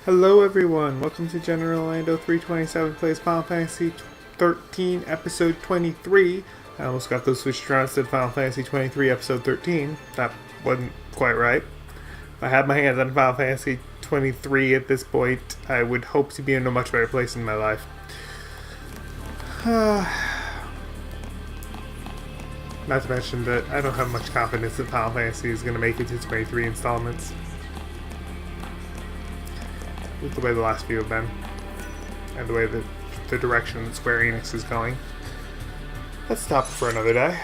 Hello everyone, welcome to General Orlando 327 plays Final Fantasy 13 episode 23. I almost got those switched around, said Final Fantasy 23 episode 13. That wasn't quite right. If I had my hands on Final Fantasy 23 at this point, I would hope to be in a much better place in my life. Not to mention that I don't have much confidence that Final Fantasy is going to make it to 23 installments. With the way the last few have been, and the way that the direction that Square Enix is going. That's a topic for another day.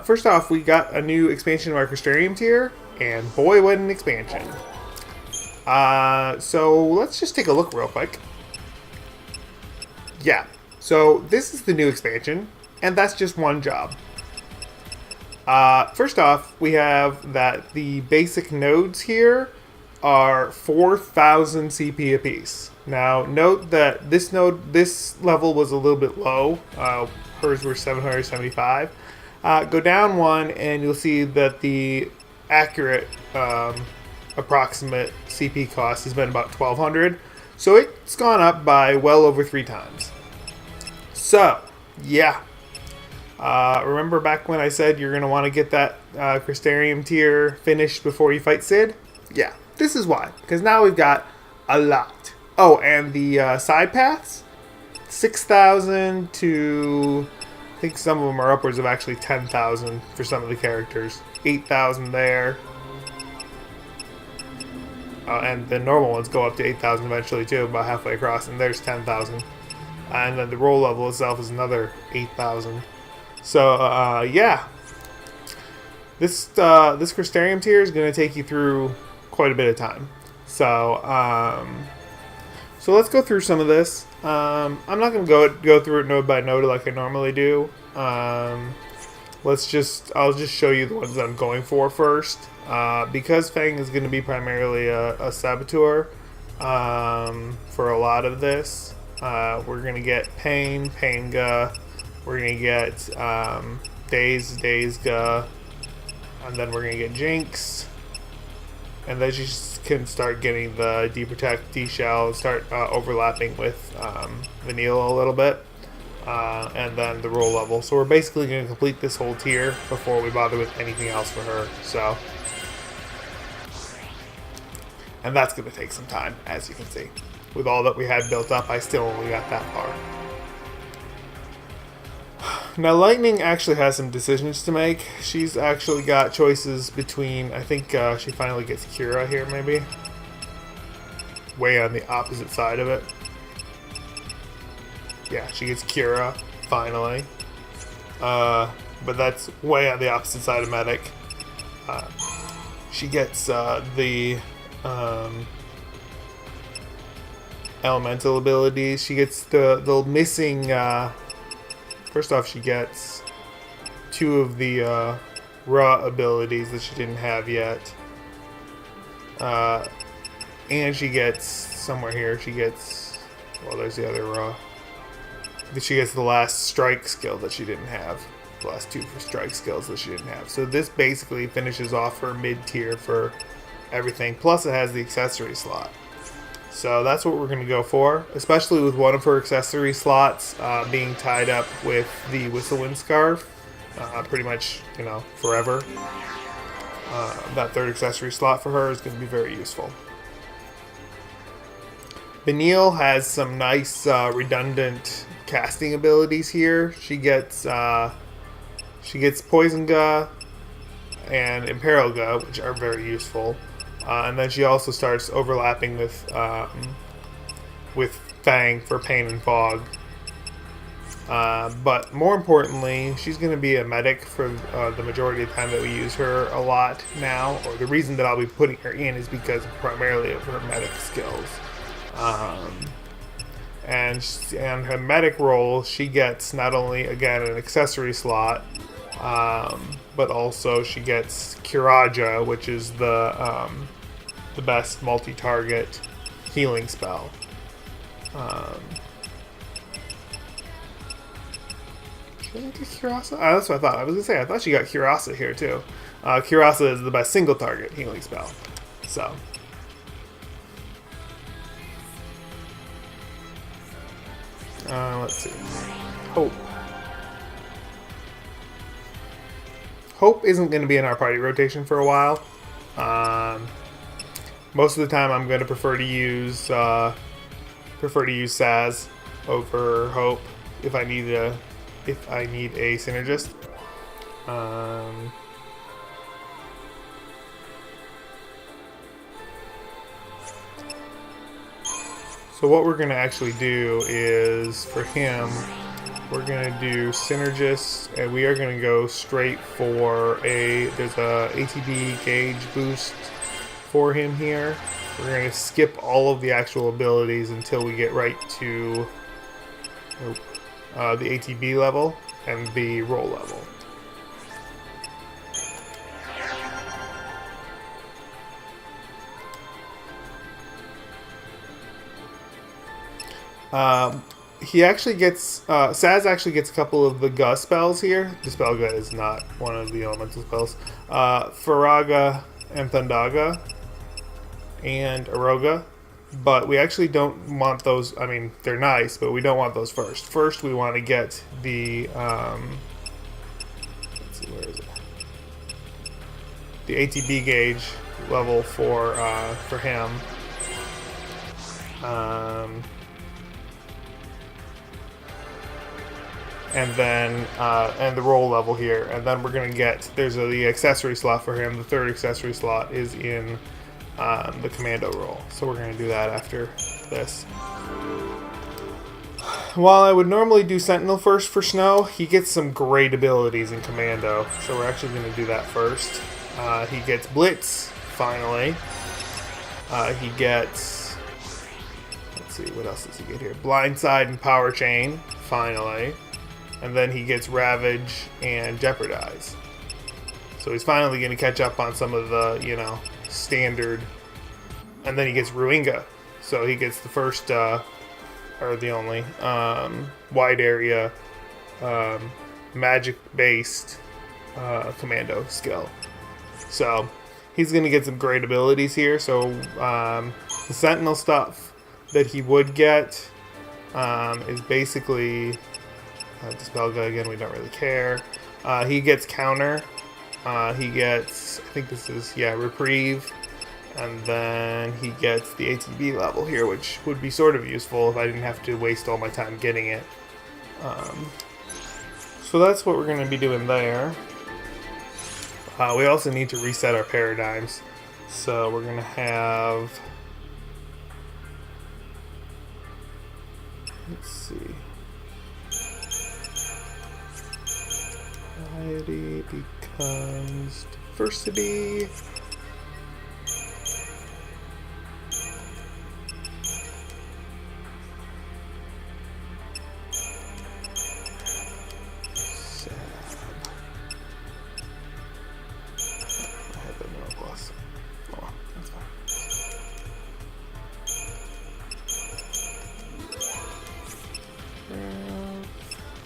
First off, we got a new expansion of our Crystarium tier, and boy, what an expansion. So let's just take a look real quick. Yeah, so this is the new expansion, and that's just one job. First off, we have that the basic nodes here are 4,000 CP apiece. Now, note that this level was a little bit low. Hers were 775. Go down one, and you'll see that the accurate approximate CP cost has been about 1,200. So it's gone up by well over 3 times. So, yeah. Remember back when I said you're going to want to get that Crystarium tier finished before you fight Cid? Yeah. This is why, because now we've got a lot. Oh, and the side paths, 6,000 to, I think some of them are upwards of actually 10,000 for some of the characters. 8,000 there. And the normal ones go up to 8,000 eventually too, about halfway across, and there's 10,000. And then the roll level itself is another 8,000. So, yeah. This Crystarium tier is going to take you through quite a bit of time. So let's go through some of this. I'm not going to go through it node by node like I normally do. I'll just show you the ones that I'm going for first. Because Fang is going to be primarily a saboteur for a lot of this. We're going to get Pain, Painga. We're going to get Daze-Ga. And then we're going to get Jinx. And then you can start getting the D-Protect, D-Shell, and start overlapping with Vanilla a little bit. And then the roll level. So we're basically going to complete this whole tier before we bother with anything else for her. So, and that's going to take some time, as you can see. With all that we had built up, I still only got that far. Now, Lightning actually has some decisions to make. She's actually got choices between, I think she finally gets Kira here, maybe. Way on the opposite side of it. Yeah, she gets Kira, finally. But that's way on the opposite side of Medic. She gets the elemental abilities. She gets the missing... First off, she gets 2 of the raw abilities that she didn't have yet. And she gets, somewhere here, she gets, well, there's the other raw. She gets the last strike skill that she didn't have. The last 2 for strike skills that she didn't have. So this basically finishes off her mid-tier for everything. Plus it has the accessory slot. So that's what we're going to go for, especially with one of her accessory slots being tied up with the Whistlewind Scarf, pretty much, forever. That third accessory slot for her is going to be very useful. Benil has some nice redundant casting abilities here. She gets Poison Ga and Imperil Ga, which are very useful. And then she also starts overlapping with Fang for Pain and Fog. But more importantly, she's going to be a medic for the majority of the time that we use her a lot now. Or the reason that I'll be putting her in is because primarily of her medic skills. And her medic role, she gets not only, again, an accessory slot, but also she gets Kiraja, which is the best multi-target healing spell. Should I get Kirasa? That's what I thought. I was going to say, I thought she got Kirasa here too. Kirasa is the best single target healing spell. So, Let's see. Hope. Hope isn't going to be in our party rotation for a while. Most of the time, I'm going to prefer to use Saz over Hope if I need a synergist. So what we're going to actually do is, for him, we're going to do synergists, and we are going to go straight for there's a ATB gauge boost for him here. We're going to skip all of the actual abilities until we get right to the ATB level and the roll level. He actually gets, Saz actually gets a couple of the Gus spells here. Dispelga is not one of the elemental spells. Faraga and Thundaga and Aroga. But we actually don't want those, I mean, they're nice, but we don't want those first. First, we want to get the, let's see, where is it? The ATB gauge level for him. And then and the roll level here, and then we're gonna get the accessory slot for him. The third accessory slot is in the commando roll, so we're gonna do that after this. While I would normally do Sentinel first for Snow, he gets some great abilities in commando, so we're actually gonna do that first. He gets Blitz finally. He gets, let's see, what else does he get here? Blindside and Power Chain finally. And then he gets Ravage and Jeopardize. So he's finally going to catch up on some of the, standard. And then he gets Ruinga. So he gets the first, or the only, wide area, magic-based commando skill. So he's going to get some great abilities here. So the Sentinel stuff that he would get is basically... Dispelga, again, we don't really care. He gets Counter. He gets, I think this is, Reprieve. And then he gets the ATB level here, which would be sort of useful if I didn't have to waste all my time getting it. So that's what we're going to be doing there. We also need to reset our paradigms. So we're going to have... Let's see. Variety becomes diversity. Sab. I have the no plus. Oh, that's fine.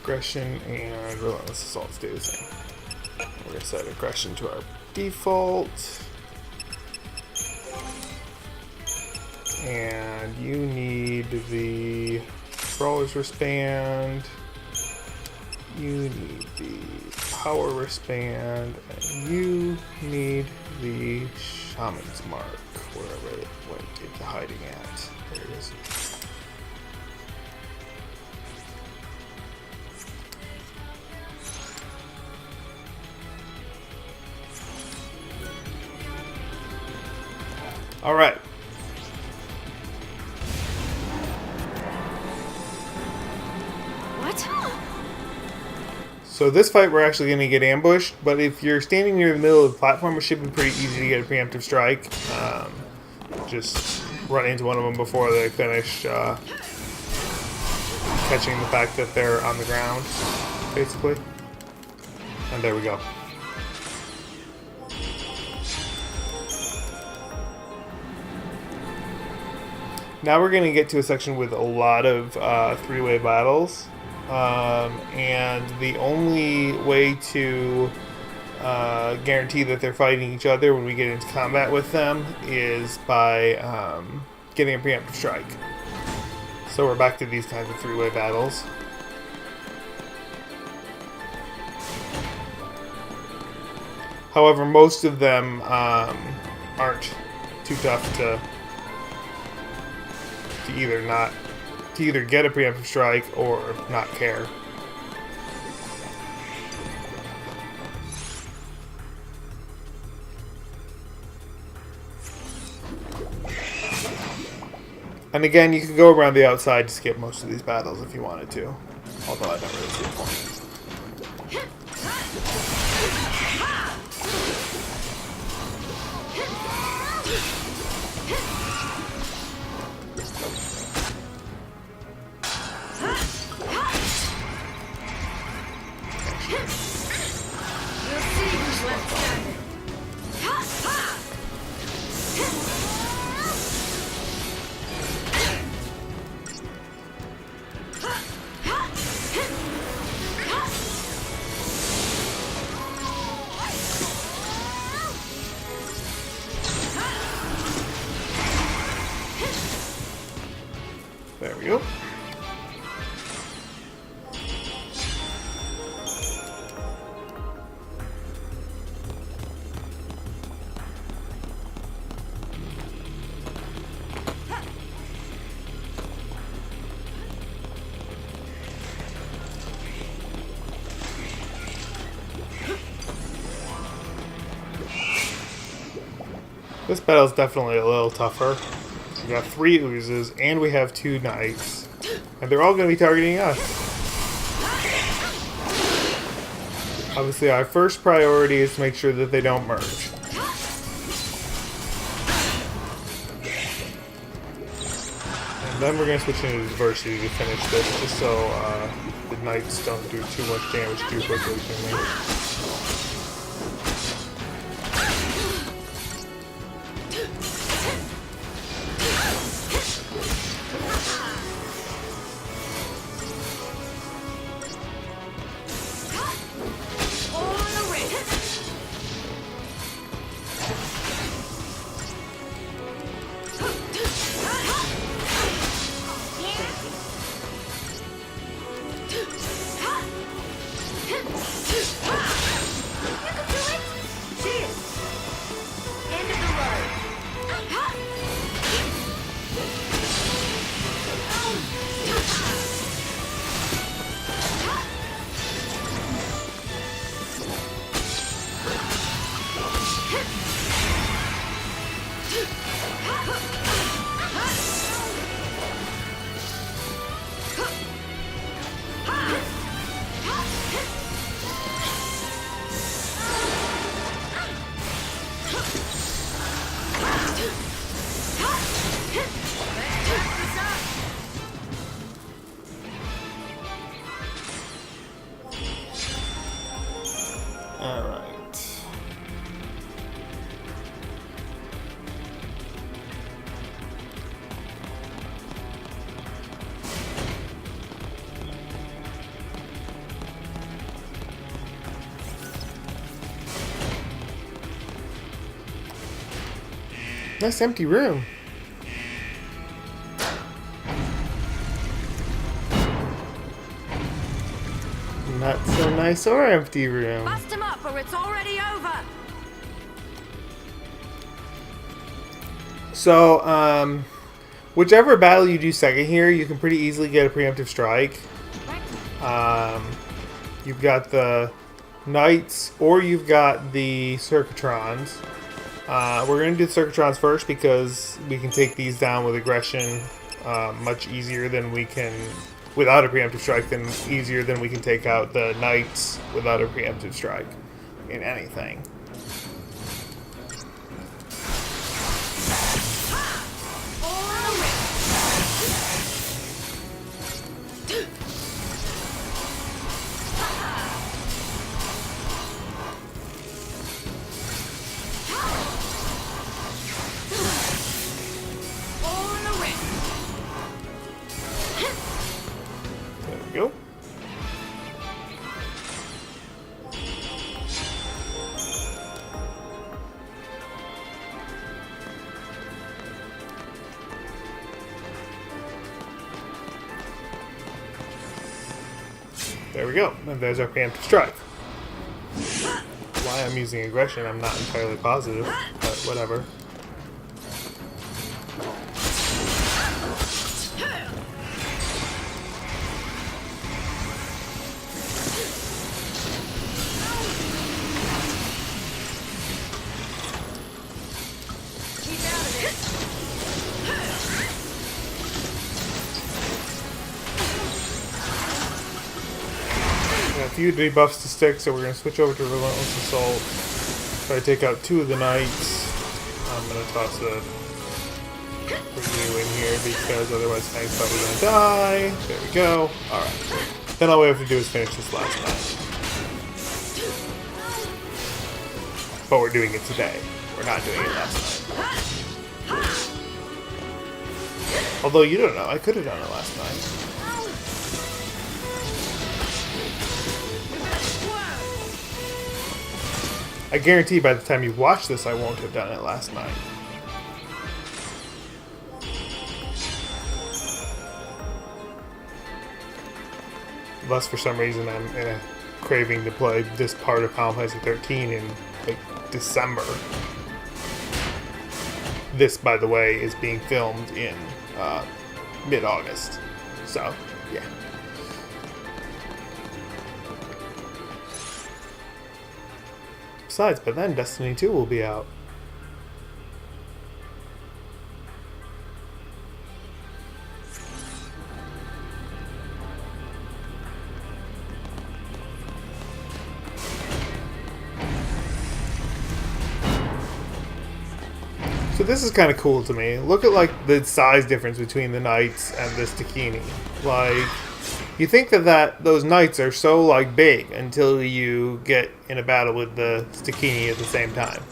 Aggression and Relentless Assault stay the same. We're going to set aggression to our default. And you need the Brawler's Wristband. You need the Power Wristband. And you need the Shaman's Mark, wherever it went into hiding at. There it is. All right. What? So this fight, we're actually going to get ambushed, but if you're standing near the middle of the platform, it should be pretty easy to get a preemptive strike. Just run into one of them before they finish catching the fact that they're on the ground, basically. And there we go. Now we're going to get to a section with a lot of three-way battles, and the only way to guarantee that they're fighting each other when we get into combat with them is by getting a preemptive strike. So we're back to these kinds of three-way battles. However, most of them aren't too tough to either get a preemptive strike or not care. And again, you can go around the outside to skip most of these battles if you wanted to. Although I don't really see a point. There we go. This battle's definitely a little tougher. We got 3 oozes, and we have 2 knights. And they're all going to be targeting us. Obviously, our first priority is to make sure that they don't merge. And then we're going to switch into adversity to finish this, just so the knights don't do too much damage too quickly to me. Alright. Nice empty room. Not so nice or empty room. Bust him up or it's already over. So, whichever battle you do second here, you can pretty easily get a preemptive strike. You've got the knights, or you've got the circuitrons. We're going to do the circuitrons first because we can take these down with aggression much easier than we can, without a preemptive strike, than easier than we can take out the knights without a preemptive strike in anything. Go. There we go. And there's our preemptive strike. Why I'm using aggression, I'm not entirely positive, but whatever. A few debuffs to stick, so we're going to switch over to Relentless Assault. Try to take out 2 of the knights. I'm going to toss a renew in here because otherwise Hank's probably going to die. There we go. Alright. Then all we have to do is finish this last knight. But we're doing it today. We're not doing it last night. Although you don't know, I could have done it last night. I guarantee by the time you watch this, I won't have done it last night. Unless for some reason I'm in a craving to play this part of Final Fantasy XIII in like December. This, by the way, is being filmed in mid-August. So, yeah. Besides, by then Destiny 2 will be out. So this is kind of cool to me. Look at like the size difference between the knights and this Takini. Like, you think that those knights are so like big until you get in a battle with the Takini at the same time.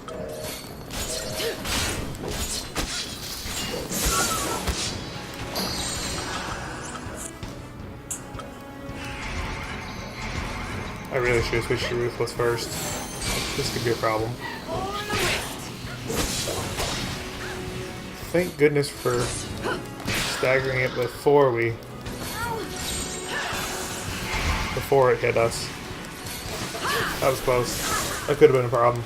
I really should have switched to Ruthless first. This could be a problem. Thank goodness for staggering it before it hit us. That was close. That could have been a problem.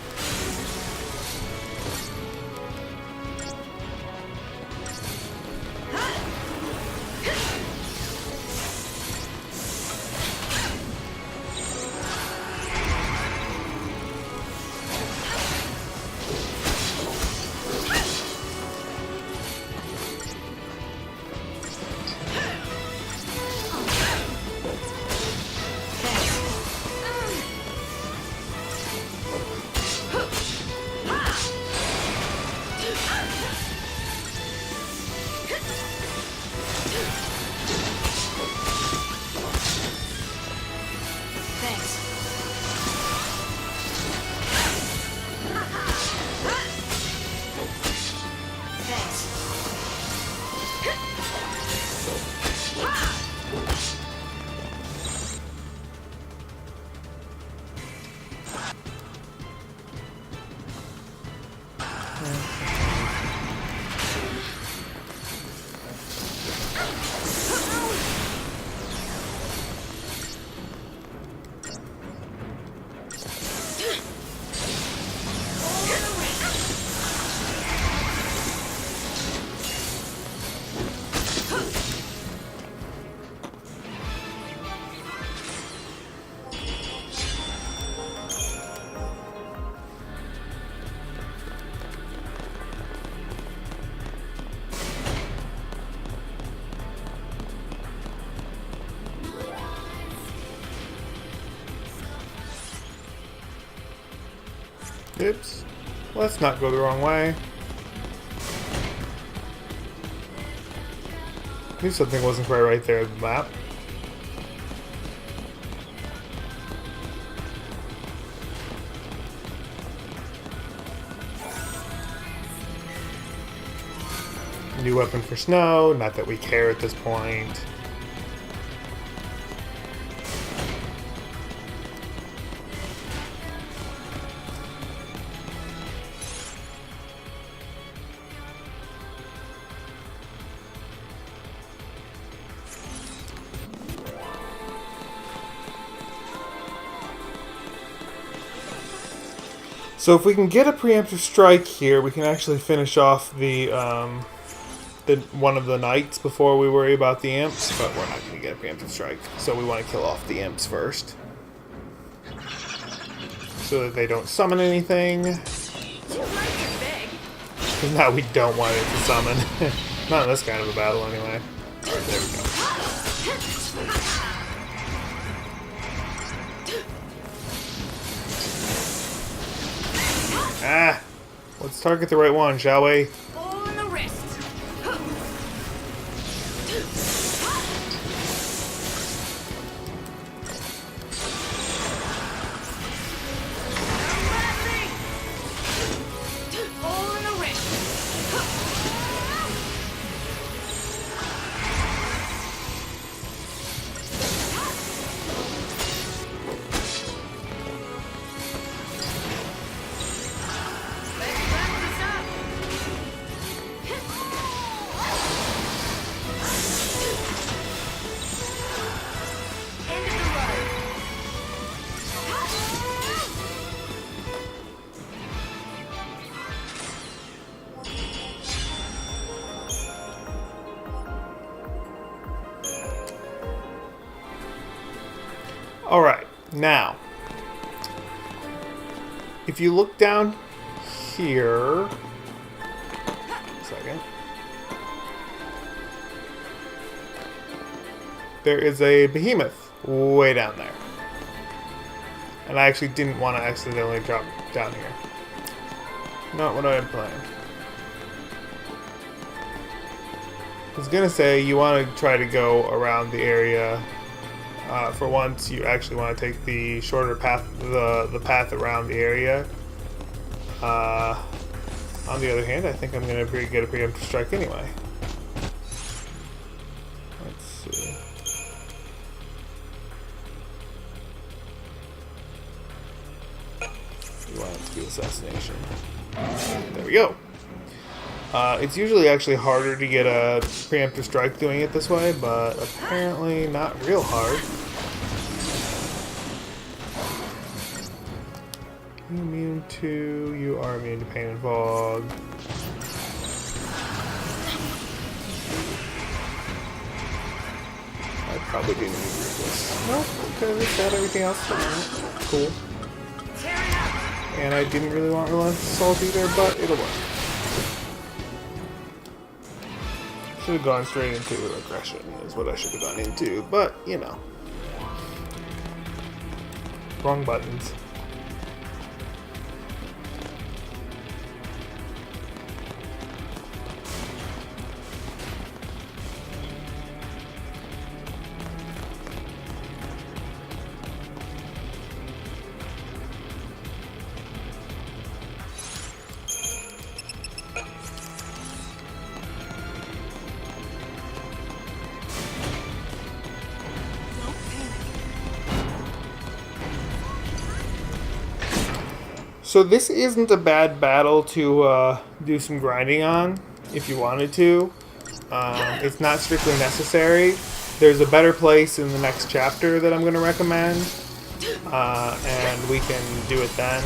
Oops. Let's not go the wrong way. Knew something wasn't quite right there on the map. New weapon for Snow, not that we care at this point. So if we can get a preemptive strike here, we can actually finish off the one of the knights before we worry about the imps, but we're not going to get a preemptive strike. So we want to kill off the imps first, so that they don't summon anything. Because now we don't want it to summon. Not in this kind of a battle anyway. Alright, there we go. Ah! Let's target the right one, shall we? On the wrist. On the wrist. Alright, now, if you look down here, a second, there is a behemoth way down there. And I actually didn't want to accidentally drop down here. Not what I had planned. I was gonna say you want to try to go around the area. For once, you actually want to take the shorter path, the path around the area. On the other hand, I think I'm going to get a preemptive strike anyway. Let's see. We want it to be assassination. There we go. It's usually actually harder to get a preemptive strike doing it this way, but apparently not real hard. You are immune to pain and fog. I probably didn't need this. Nope, because it's got everything else. Cool. And I didn't really want Relentless Assault either, but it'll work. Should have gone straight into aggression, is what I should have gone into, but, you know. Wrong buttons. So this isn't a bad battle to do some grinding on, if you wanted to. It's not strictly necessary. There's a better place in the next chapter that I'm going to recommend, and we can do it then.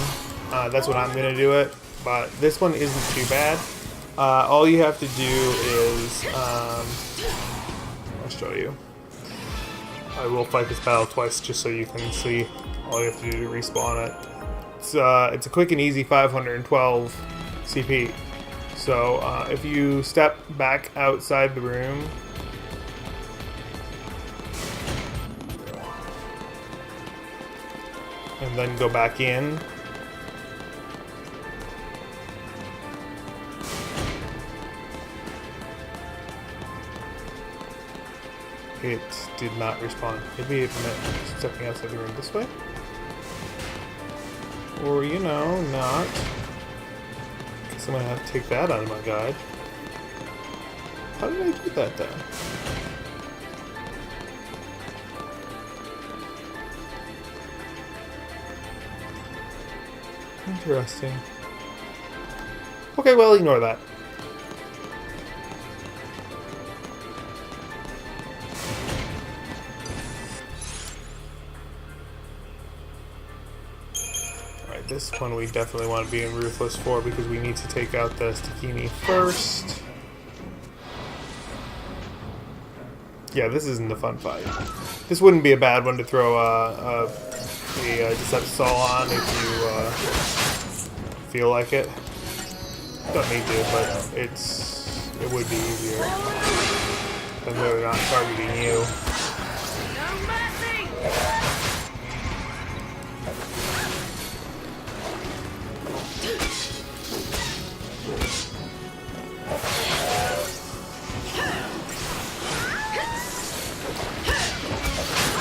That's when I'm going to do it, but this one isn't too bad. All you have to do is, I'll show you. I will fight this battle twice just so you can see. All you have to do to respawn it. It's a quick and easy 512 CP. So if you step back outside the room, and then go back in, it did not respawn. Maybe it meant stepping outside the room this way? Or, you know, not. Guess I'm gonna have to take that out of my guide. How did I do that, then? Interesting. Okay, well, ignore that. Alright, this one we definitely want to be in Ruthless for because we need to take out the Stakini first. Yeah, this isn't a fun fight. This wouldn't be a bad one to throw a Deceptisol on if you feel like it. Don't need to, but it would be easier. And they're not targeting you. No mercy!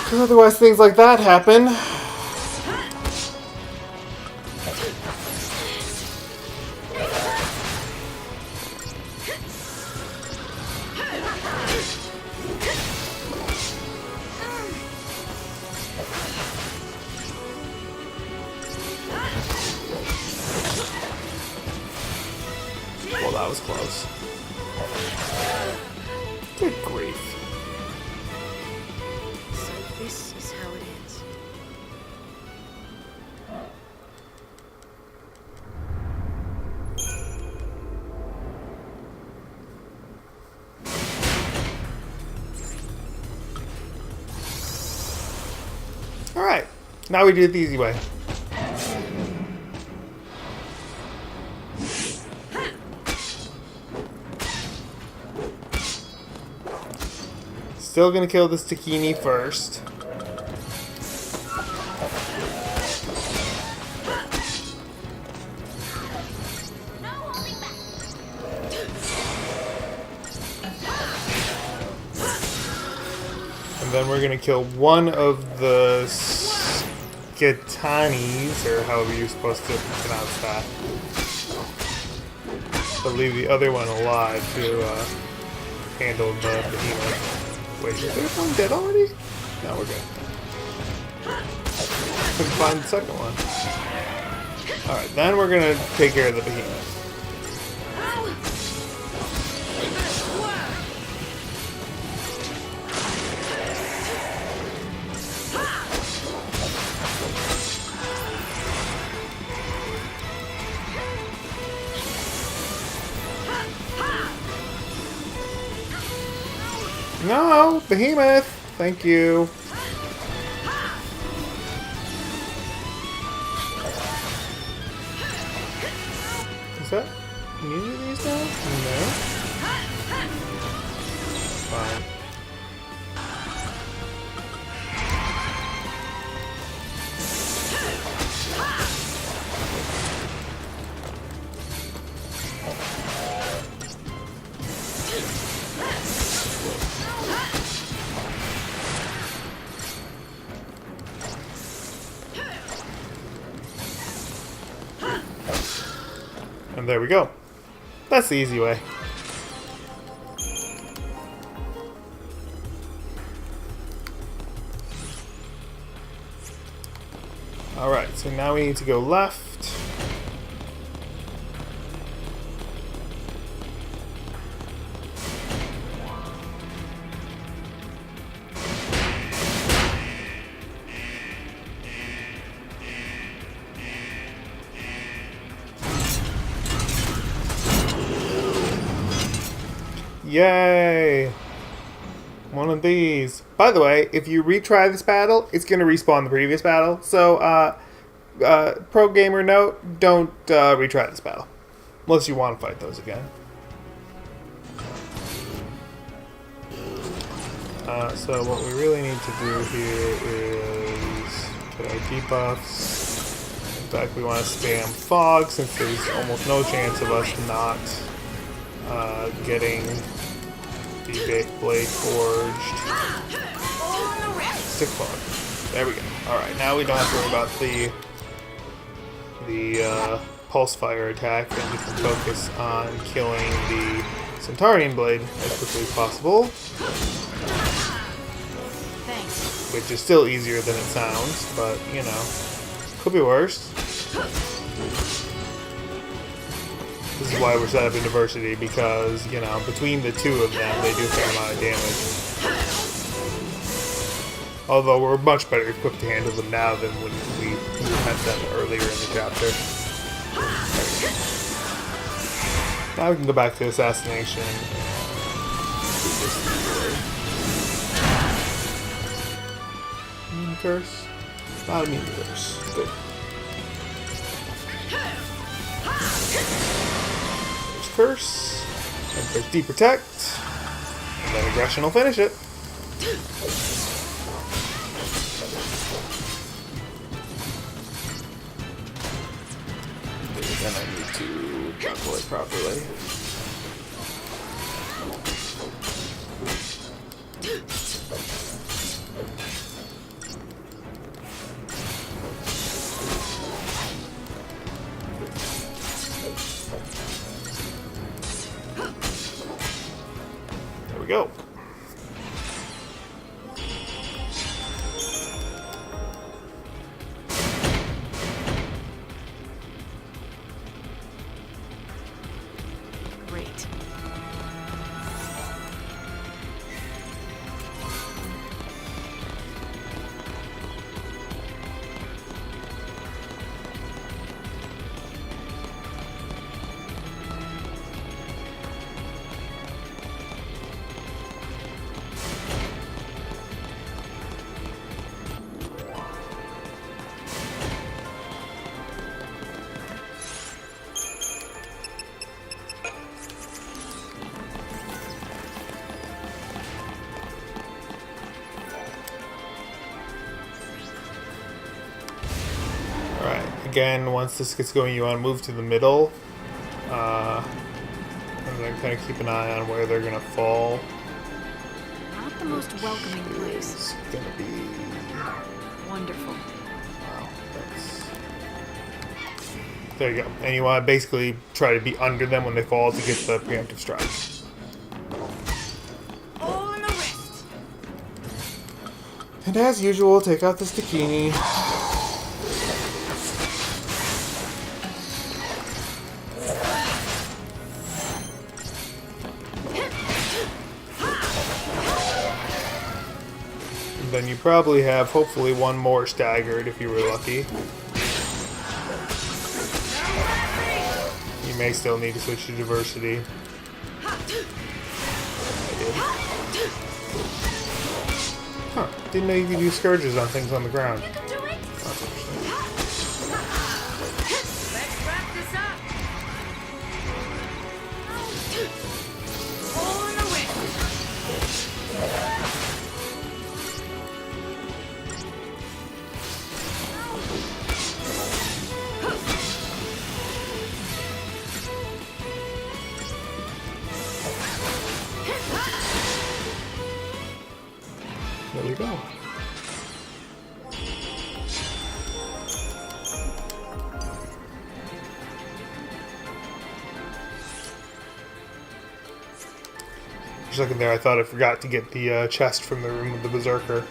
Because otherwise things like that happen. Well, that was close. Good grief. So this is how it ends. Alright, now we do it the easy way. Still gonna kill this Stakini first. No holding back. And then we're gonna kill one of the Skitanis, or however you're supposed to pronounce that. But leave the other one alive to handle the behemoth. Wait, is there one dead already? No, we're good. Couldn't find the second one. Alright, then we're gonna take care of the behemoth. No, behemoth! Thank you. Is that immunities now? No. Fine. And there we go. That's the easy way. Alright, so now we need to go left. Yay! One of these. By the way, if you retry this battle, it's going to respawn the previous battle. So, pro gamer note, don't retry this battle. Unless you want to fight those again. So what we really need to do here is get our debuffs. In fact, we want to spam fog since there's almost no chance of us not getting the big blade forged. Stick fog. There we go. Alright, now we don't have to worry about the pulse fire attack, and we can focus on killing the Centaurian blade as quickly as possible. Thanks. Which is still easier than it sounds, but you know, could be worse. This is why we're set up in diversity, because, you know, between the two of them, they do a fair amount of damage. Although we're much better equipped to handle them now than when we had met them earlier in the chapter. Now we can go back to assassination. Immune curse? Not immune curse. Good. There's curse. And there's deprotect. And then aggression will finish it. Then I need to juggle it properly. There we go. Great. Again, once this gets going, you want to move to the middle. And then kind of keep an eye on where they're going to fall. Not the most welcoming place. It's going to be... Wonderful. Wow, that's... There you go. And you want to basically try to be under them when they fall to get the preemptive strike. All in the wrist. And as usual, take out this Dakini. Then you probably have, hopefully, one more staggered if you were lucky. You may still need to switch to diversity. I did. Huh. Didn't know you could use scourges on things on the ground. You can do it. That's interesting. Let's wrap this up. All in the wrist. There we go. For a second there, I thought I forgot to get the chest from the room of the Berserker.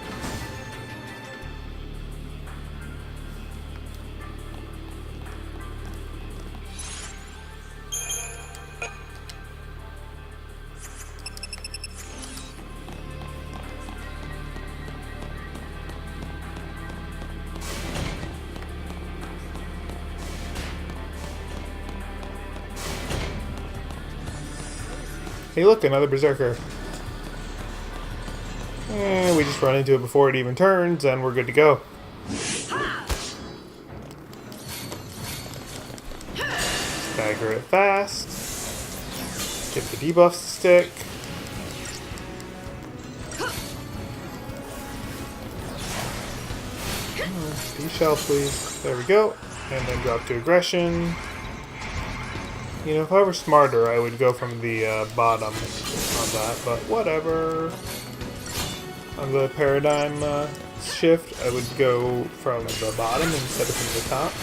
Hey look, another Berserker. And we just run into it before it even turns, and we're good to go. Stagger it fast. Get the debuffs to stick. D-shell, please. There we go. And then drop to aggression. You know, if I were smarter, I would go from the bottom on that, but whatever. On the paradigm shift, I would go from the bottom instead of from the top.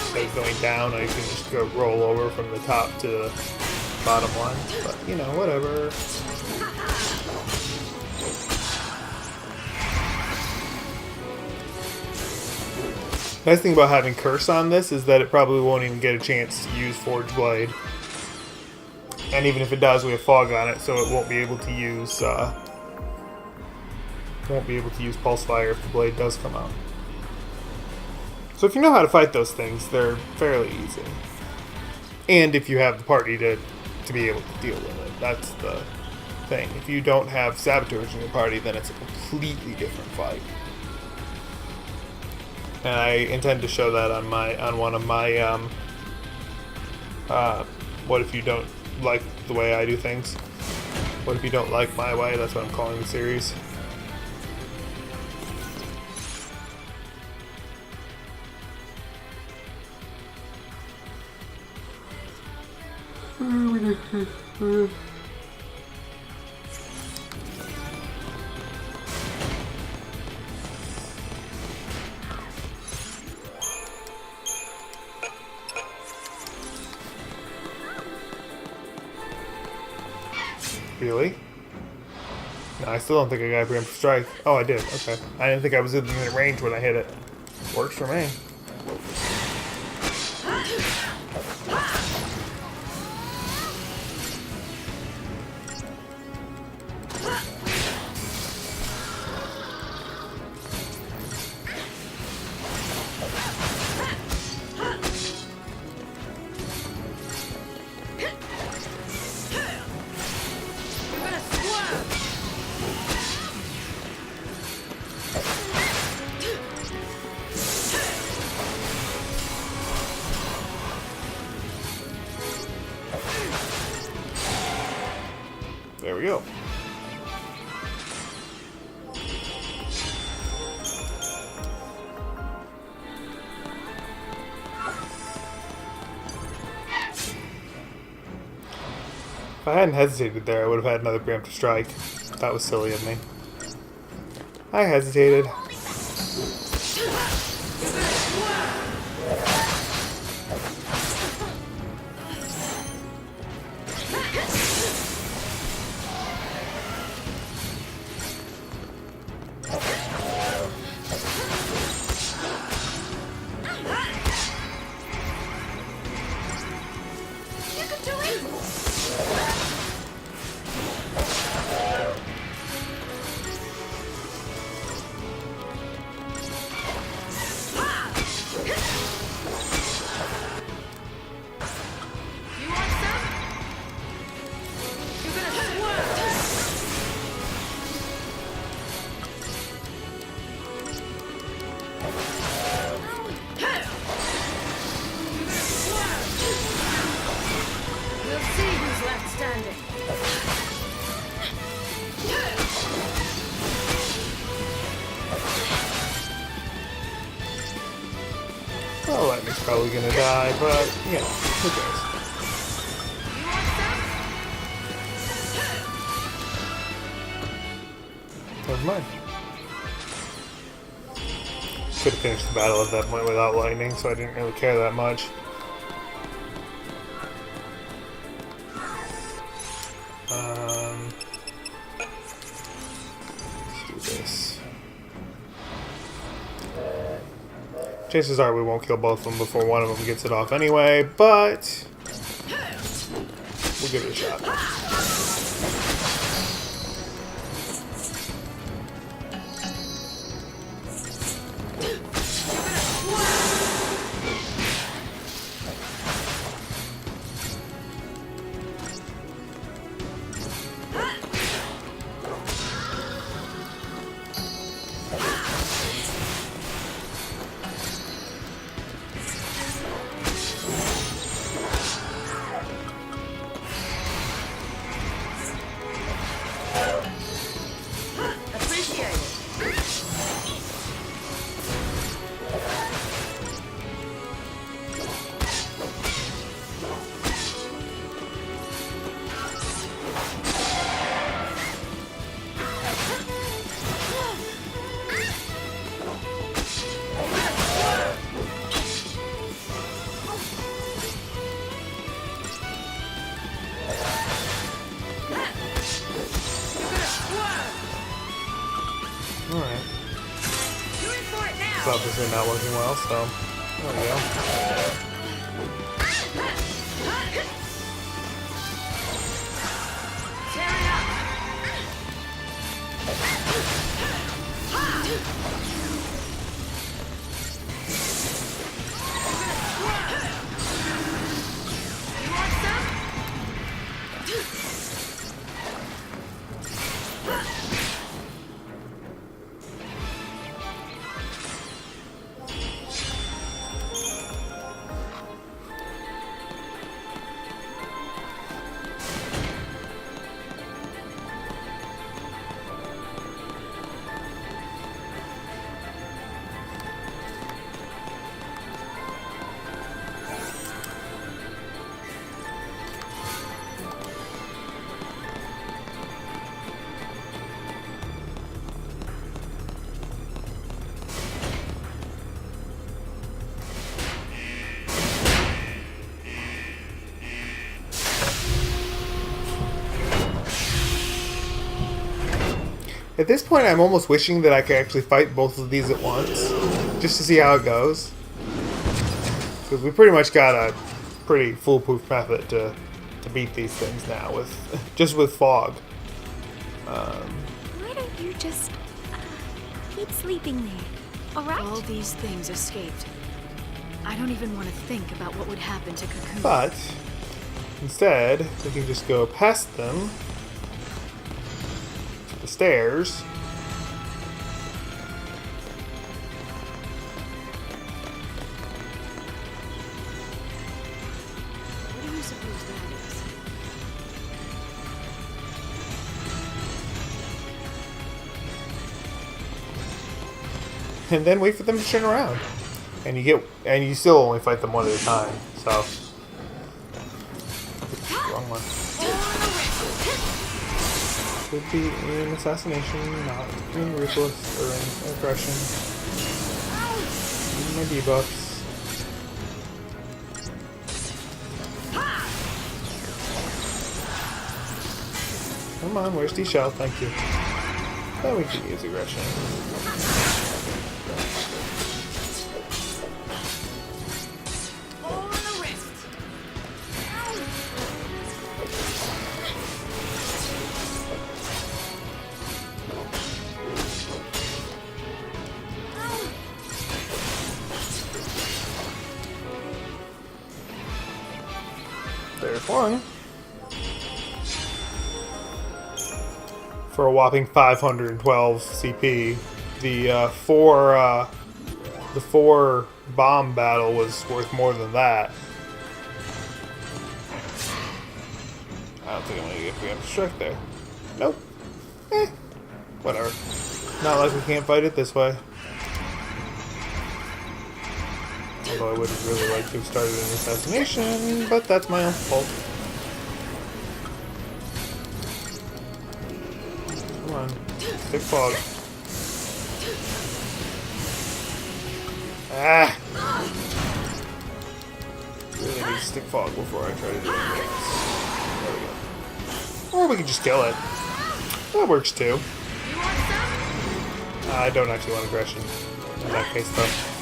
Instead of going down, I can just go roll over from the top to the bottom one. But, you know, whatever. Nice thing about having Curse on this is that it probably won't even get a chance to use Forge Blade. And even if it does, we have Fog on it, so it won't be able to use Pulse Fire if the blade does come out. So if you know how to fight those things, they're fairly easy. And if you have the party to be able to deal with it, that's the thing. If you don't have saboteurs in your party, then it's a completely different fight. And I intend to show that on one of my what if you don't like the way I do things? What if you don't like my way? That's what I'm calling the series. Really? No, I still don't think I got a preemptive strike. Oh, I did. Okay. I didn't think I was in the range when I hit it. Works for me. There we go. If I hadn't hesitated there, I would have had another preemptive strike. That was silly of me. I hesitated. Well, Lightning's probably gonna die, but, you know, who cares? Never mind. Could have finished the battle at that point without lightning, so I didn't really care that much. Let's do this. Chances are we won't kill both of them before one of them gets it off anyway, but we'll give it a shot. Alright. It's obviously not working well, so there we go. At this point, I'm almost wishing that I could actually fight both of these at once, just to see how it goes. Because we pretty much got a pretty foolproof method to beat these things now with just with fog. Why don't you just keep sleeping there? All right. All these things escaped. I don't even want to think about what would happen to Cocoon. But instead, we can just go past them to the stairs. What do you suppose that is? And then wait for them to turn around. And you still only fight them one at a time, so. Wrong one. Should be in assassination, not in ruthless or in aggression. My debuffs. Come on, where's the shell? Thank you. Oh, we can use aggression. There's one. For a whopping 512 CP. The four bomb battle was worth more than that. I don't think I'm gonna get preemptive strike there. Nope. Whatever. Not like we can't fight it this way. Although I would really like to have started an assassination, but that's my own fault. Come on. Stick fog. Ah! Really need to stick fog before I try to do anything else. There we go. Or we can just kill it. That works too. I don't actually want aggression in that case though.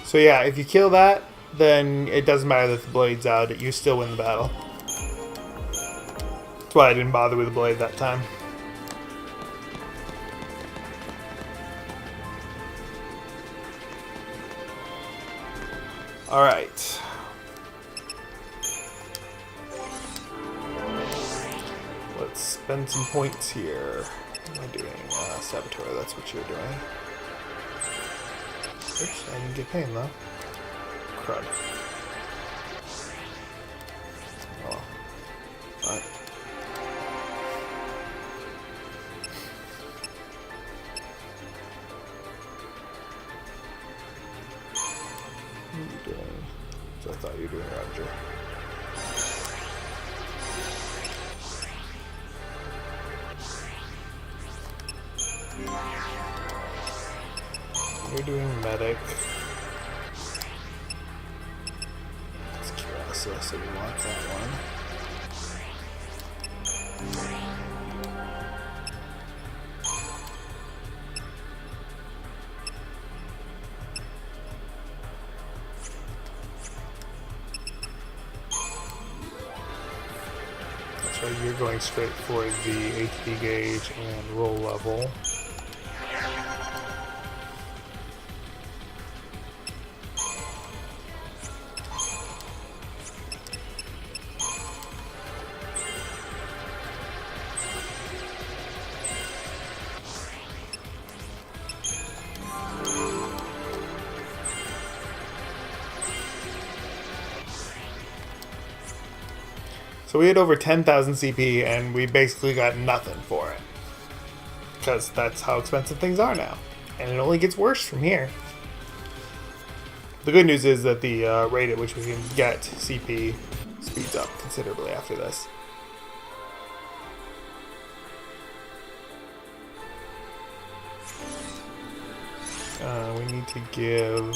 So yeah, if you kill that, then it doesn't matter that the blade's out, you still win the battle. That's why I didn't bother with the blade that time. Alright. Let's spend some points here. What am I doing? Saboteur, that's what you're doing. Oops, I didn't get pain though. Crud. Oh. Alright. What are you doing? So I thought you were doing Roger. You're doing medic. It's Curasa, so we want that one. That's right, you're going straight for the HP gauge and roll level. So we had over 10,000 CP and we basically got nothing for it. because that's how expensive things are now. And it only gets worse from here. The good news is that the rate at which we can get CP speeds up considerably after this. We need to give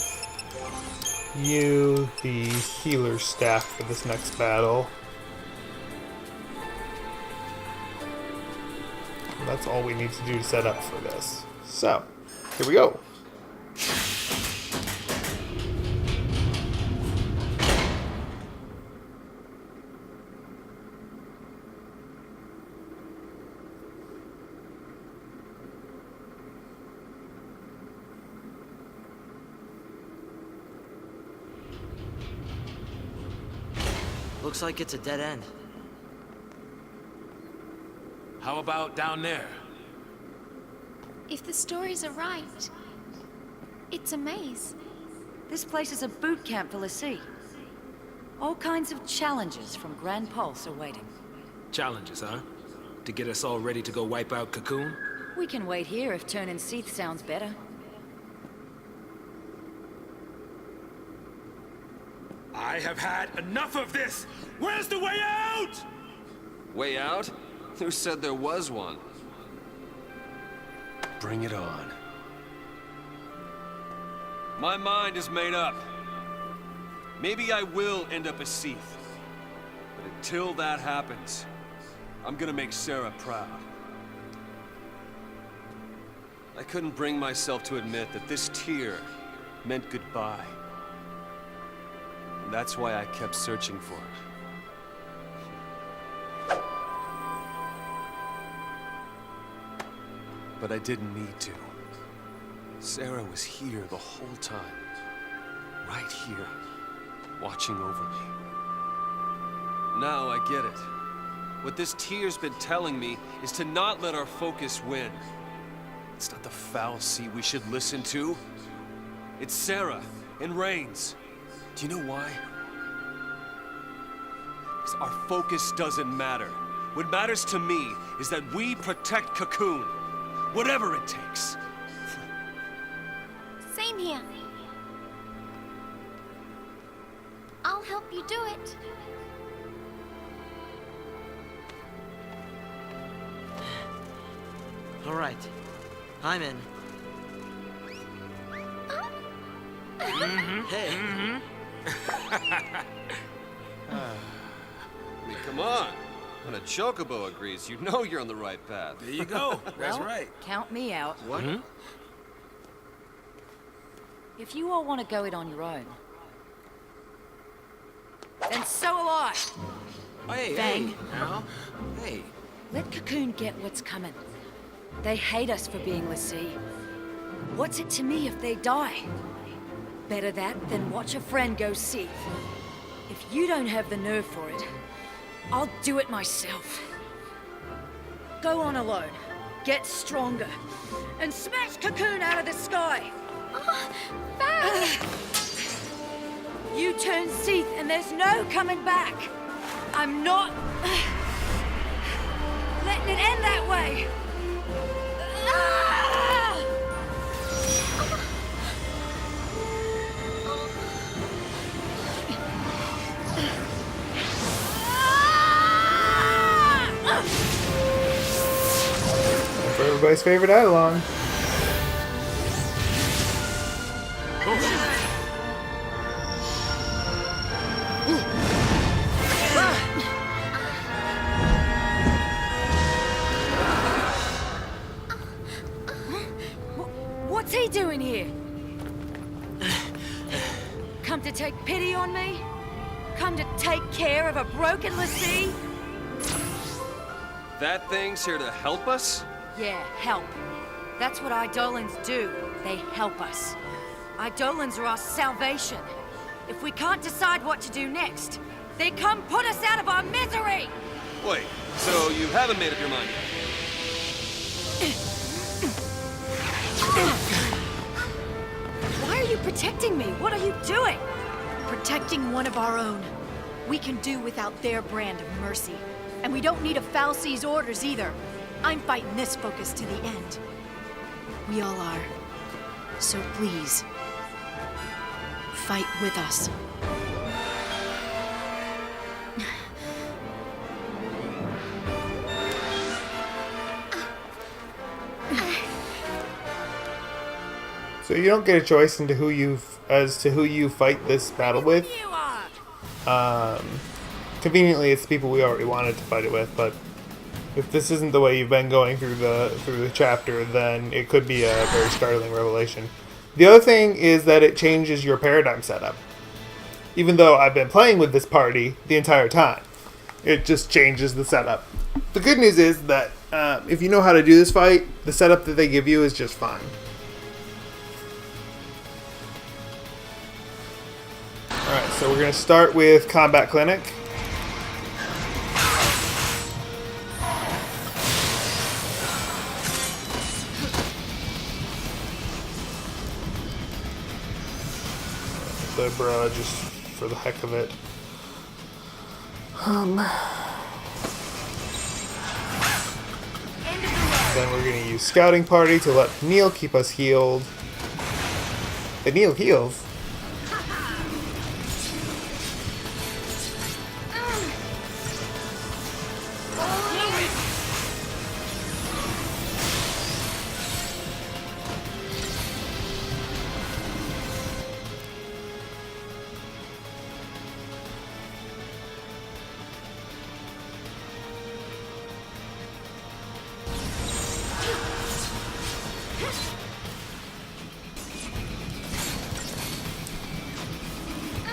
you the healer staff for this next battle. And that's all we need to do to set up for this. So, here we go. Looks like it's a dead end. How about down there? If the stories are right, it's a maze. This place is a boot camp for Lassie. All kinds of challenges from Grand Pulse are waiting. Challenges, huh? To get us all ready to go wipe out Cocoon? We can wait here if turning Seath sounds better. I have had enough of this! Where's the way out? Way out? Who said there was one? Bring it on. My mind is made up. Maybe I will end up as Seath. But until that happens, I'm gonna make Sarah proud. I couldn't bring myself to admit that this tear meant goodbye. And that's why I kept searching for it. But I didn't need to. Sarah was here the whole time. Right here, watching over me. Now I get it. What this tear's been telling me is to not let our focus win. It's not the fallacy we should listen to. It's Sarah and Reigns. Do you know why? Because our focus doesn't matter. What matters to me is that we protect Cocoon. Whatever it takes. Same here. I'll help you do it. All right, I'm in. Hey. I mean, come on. When a chocobo agrees, you know you're on the right path. There you go. That's Well, right. Count me out. What? If you all want to go it on your own, then so will I. Hey, Bang. hey, now. Hey. Let Cocoon get what's coming. They hate us for being Lassie. What's it to me if they die? Better that than watch a friend go Seath. If you don't have the nerve for it, I'll do it myself. Go on alone, get stronger, and smash Cocoon out of the sky! Fang! You turn Seath and there's no coming back! I'm not letting it end that way! For everybody's favorite Eidolon. What's he doing here? Come to take pity on me? Come to take care of a broken Lassie? That thing's here to help us? Yeah, help. That's what Eidolons do. They help us. Eidolons are our salvation. If we can't decide what to do next, they come put us out of our misery! Wait, so you haven't made up your mind yet? Why are you protecting me? What are you doing? Protecting one of our own. We can do without their brand of mercy. And we don't need a Fal'Cie's orders either. I'm fighting this focus to the end. We all are. So please, fight with us. So you don't get a choice into as to who you fight this battle with. Conveniently, it's the people we already wanted to fight it with. But if this isn't the way you've been going through the chapter, then it could be a very startling revelation. The other thing is that it changes your paradigm setup. Even though I've been playing with this party the entire time, it just changes the setup. The good news is that if you know how to do this fight, the setup that they give you is just fine. Alright, so we're going to start with Combat Clinic. The bra just for the heck of it. Then we're going to use Scouting Party to let Neil keep us healed. The Neil heals.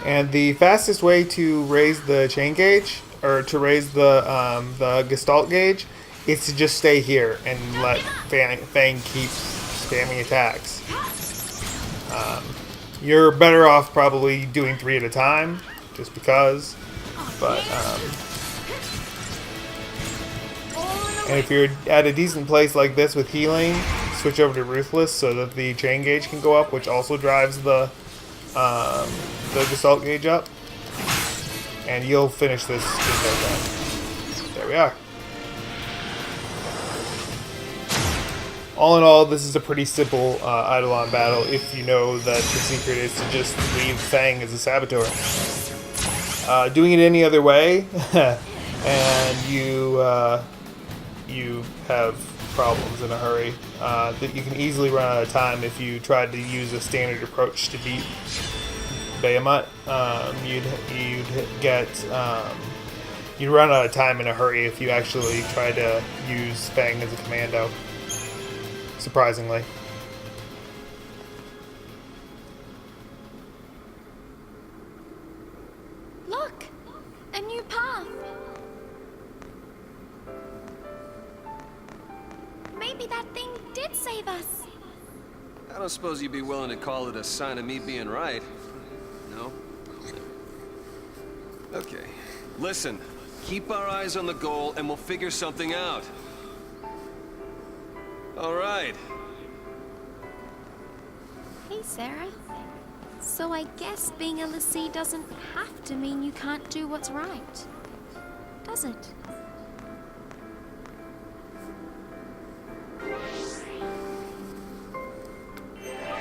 And the fastest way to raise the chain gauge, or to raise the Gestalt gauge, is to just stay here and let Fang keep spamming attacks. You're better off probably doing 3 at a time, just because. But and if you're at a decent place like this with healing, switch over to Ruthless so that the chain gauge can go up, which also drives the Gestalt gauge up, and you'll finish this in no time. There we are. All in all, this is a pretty simple Eidolon battle if you know that the secret is to just leave Fang as a saboteur. Doing it any other way, and you have problems in a hurry. That you can easily run out of time if you tried to use a standard approach to beat Behemoth. You'd run out of time in a hurry if you actually try to use Fang as a commando. Surprisingly. Look! A new path! Maybe that thing did save us! I don't suppose you'd be willing to call it a sign of me being right. No? Okay. Listen, keep our eyes on the goal and we'll figure something out. All right. Hey, Sarah. So I guess being a Lassie doesn't have to mean you can't do what's right, does it?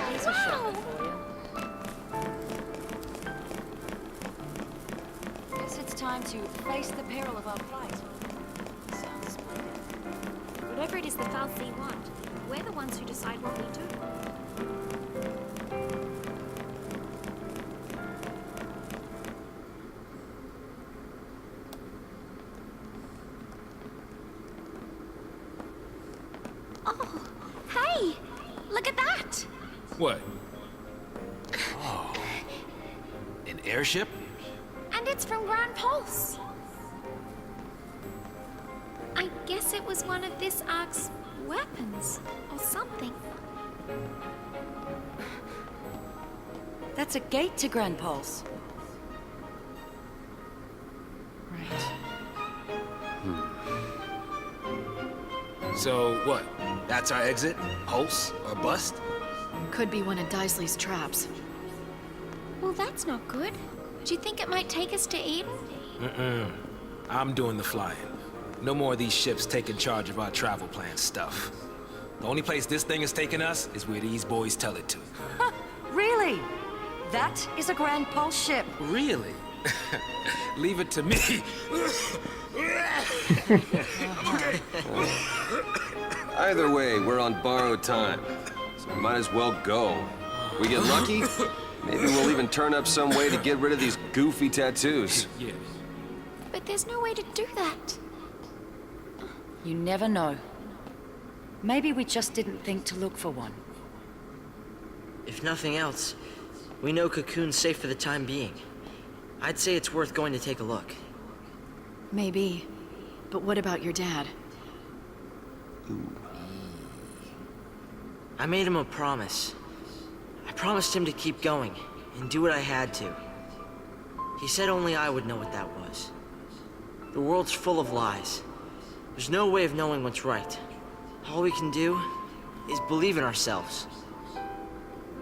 Here's a shot for you. Guess it's time to face the peril of our plight. Sounds splendid. Whatever it is the Fal'Cie want, we're the ones who decide what we do. Oh, hey! Look at that! What? Oh. An airship? And it's from Grand Pulse. I guess it was one of this arc's weapons, or something. That's a gate to Grand Pulse. Right. So what? That's our exit? Pulse or bust? Could be one of Daisley's traps. Well, that's not good. Do you think it might take us to Eden? I'm doing the flying. No more of these ships taking charge of our travel plan stuff. The only place this thing is taking us is where these boys tell it to. Really? That is a Grand Pulse ship. Really? Leave it to me. Either way, we're on borrowed time, so we might as well go. We get lucky, maybe we'll even turn up some way to get rid of these goofy tattoos. Yeah. But there's no way to do that. You never know. Maybe we just didn't think to look for one. If nothing else, we know Cocoon's safe for the time being. I'd say it's worth going to take a look. Maybe. But what about your dad? I made him a promise. I promised him to keep going and do what I had to. He said only I would know what that was. The world's full of lies. There's no way of knowing what's right. All we can do is believe in ourselves.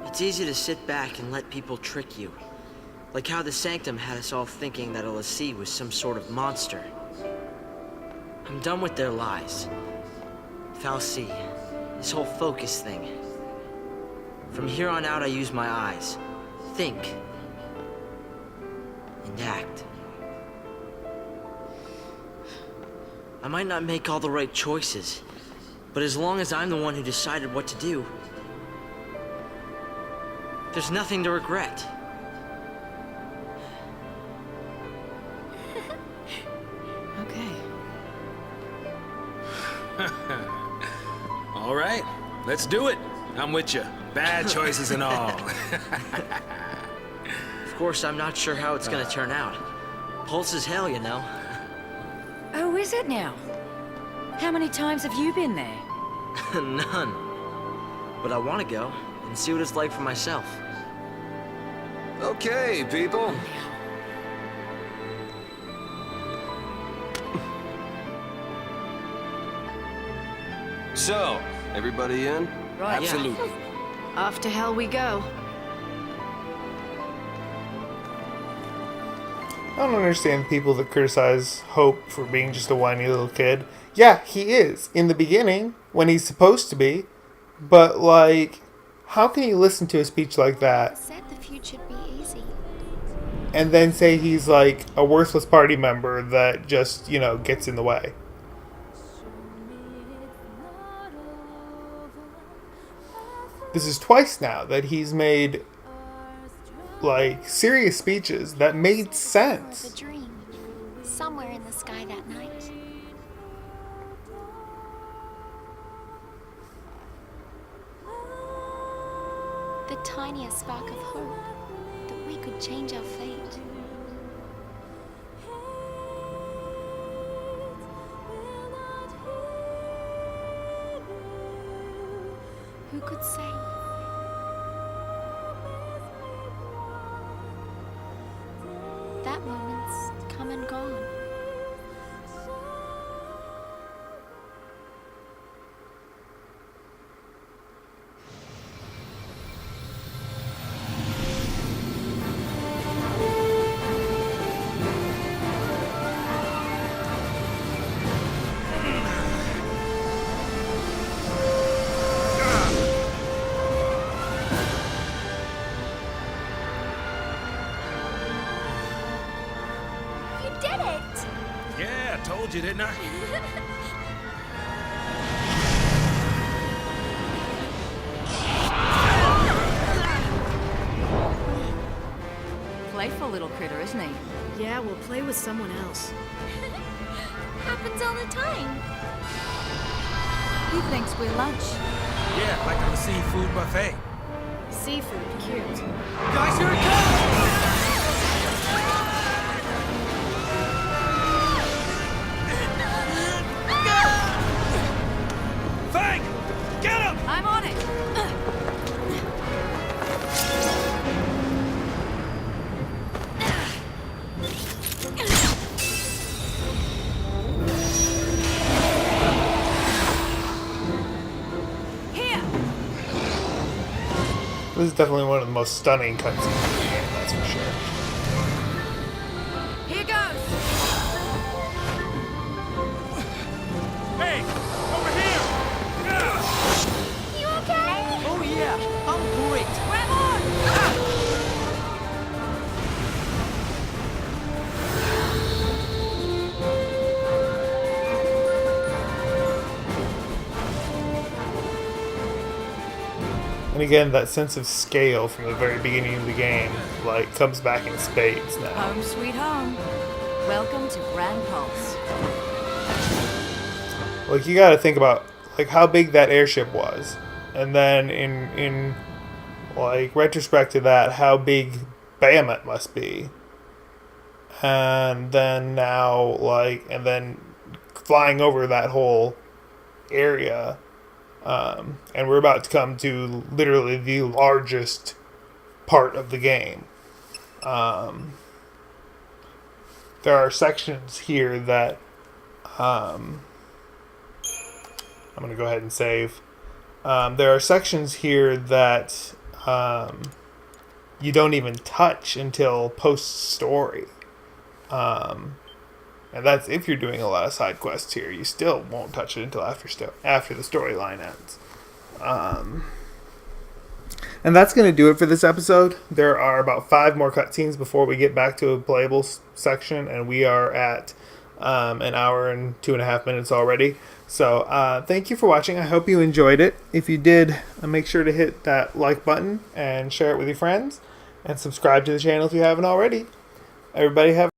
It's easy to sit back and let people trick you. Like how the Sanctum had us all thinking that a l'Cie was some sort of monster. I'm done with their lies. Fal'Cie, this whole focus thing. From here on out, I use my eyes. Think. And act. I might not make all the right choices, but as long as I'm the one who decided what to do, there's nothing to regret. Okay. All right, let's do it. I'm with you. Bad choices and all. Of course, I'm not sure how it's gonna turn out. Pulse is hell, you know. Oh, is it now? How many times have you been there? None. But I want to go and see what it's like for myself. Okay, people. So, everybody in? Right. Absolutely. Off to hell we go. I don't understand people that criticize Hope for being just a whiny little kid. Yeah, he is in the beginning when he's supposed to be, but like, how can you listen to a speech like I that said the future'd be easy. and then say he's like a worthless party member that just, you know, gets in the way? This is twice now that he's made like serious speeches that made The sense. dream. Somewhere in the sky that night. The tiniest spark of hope that we could change our fate. Who could say? That moment's come and gone. You did it! Yeah, I told you, didn't I? Playful little critter, isn't he? Yeah, we'll play with someone else. Happens all the time. He thinks we're lunch. Yeah, like a seafood buffet. Seafood, cute. Guys, here it comes! Fang! Get him! I'm on it! Here! This is definitely one of the most stunning cutscenes in the game, that's for sure. Here goes! And again, that sense of scale from the very beginning of the game, like, comes back in spades now. Home sweet home. Welcome to Grand Pulse. Like, you gotta think about, like, how big that airship was. And then in like, retrospect to that, how big Bahamut must be. And then now, like, and then flying over that whole area. And we're about to come to literally the largest part of the game. There are sections here that I'm going to go ahead and save. There are sections here that you don't even touch until post-story. And that's if you're doing a lot of side quests here. You still won't touch it until after the storyline ends. And that's going to do it for this episode. There are about 5 more cutscenes before we get back to a playable section, and we are at an hour and 2.5 minutes already. So thank you for watching. I hope you enjoyed it. If you did, make sure to hit that like button and share it with your friends, and subscribe to the channel if you haven't already. Everybody have